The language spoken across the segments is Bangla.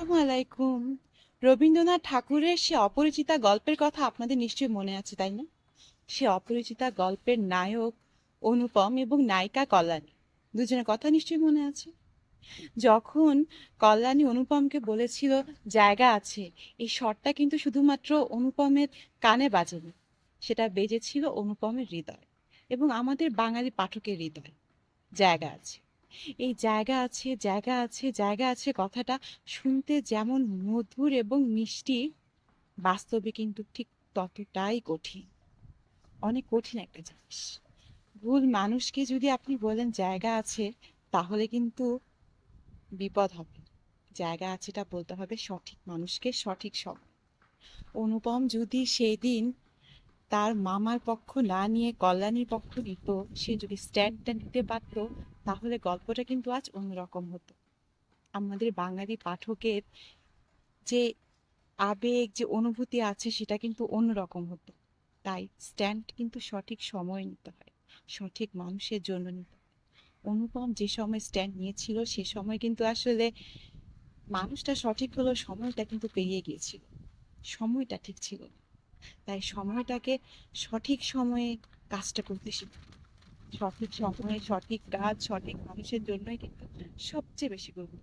আসসালামু আলাইকুম। রবীন্দ্রনাথ ঠাকুরের সে অপরিচিতা গল্পের কথা আপনাদের নিশ্চয়ই মনে আছে, তাই না? সে অপরিচিতা গল্পের নায়ক অনুপম এবং নায়িকা কল্যাণী, দুজনের কথা নিশ্চয়ই মনে আছে। যখন কল্যাণী অনুপমকে বলেছিল জায়গা আছে, এই শটটা কিন্তু শুধুমাত্র অনুপমের কানে বাজেনি, সেটা বেজেছিল অনুপমের হৃদয় এবং আমাদের বাঙালি পাঠকের হৃদয়। জায়গা আছে, এই জায়গা আছে, জায়গা আছে, জায়গা আছে কথাটা শুনতে যেমন মধুর এবং মিষ্টি, বাস্তবে কিন্তু ঠিক ততটাই কঠিন। অনেক কঠিন একটা জিনিস। ভুল মানুষকে যদি আপনি বলেন জায়গা আছে, তাহলে কিন্তু বিপদ হবে। জায়গা আছেটা বলতে হবে সঠিক মানুষকে সঠিক সময়। অনুপম যদি সেদিন তার মামার পক্ষ না নিয়ে কল্যাণীর পক্ষ নিত, সে যদি স্ট্যান্ডটা নিতে পারতো, তাহলে গল্পটা কিন্তু আজ অন্যরকম হতো। আমাদের বাঙালি পাঠকের যে আবেগ, যে অনুভূতি আছে, সেটা কিন্তু অন্যরকম হতো। তাই স্ট্যান্ড কিন্তু সঠিক সময় নিতে হয়, সঠিক মানুষের জন্য নিতে হয়। অনুপম যে সময় স্ট্যান্ড নিয়েছিল, সে সময় কিন্তু আসলে মানুষটা সঠিক হলো, সময়টা কিন্তু পেরিয়ে গিয়েছিল, সময়টা ঠিক ছিল না। তাই সময়টাকে সঠিক সময়ে কাজটা করতে শিখুন। সঠিক সময়ে সঠিক কাজ সঠিক মানুষের জন্যই কিন্তু সবচেয়ে বেশি গুরুত্ব।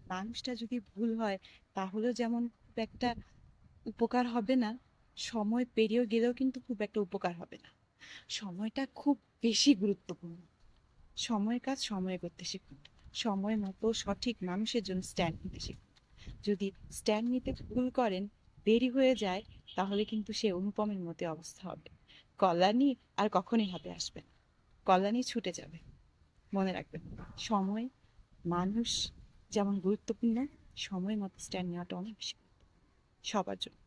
মানুষটা যদি ভুল হয়, তাহলেও যেমন খুব একটা উপকার হবে না, সময় পেরিয়ে গেলেও কিন্তু খুব একটা উপকার হবে না। সময়টা খুব বেশি গুরুত্বপূর্ণ। সময়ের কাজ সময়ে করতে শিখুন। সময় মতো সঠিক মানুষের জন্য স্ট্যান্ড নিতে শিখুন। যদি স্ট্যান্ড নিতে ভুল করেন, দেরি হয়ে যায়, তাহলে কিন্তু সে অনুপমের মতো অবস্থা হবে। কল্যাণী আর কখনই হাতে আসবে না, কল্যাণী ছুটে যাবে। মনে রাখবেন, সময়, মানুষ যেমন গুরুত্বপূর্ণ, সময় মতো স্ট্যান্ড নেওয়াটা অনেক বেশি গুরুত্বপূর্ণ সবার জন্য।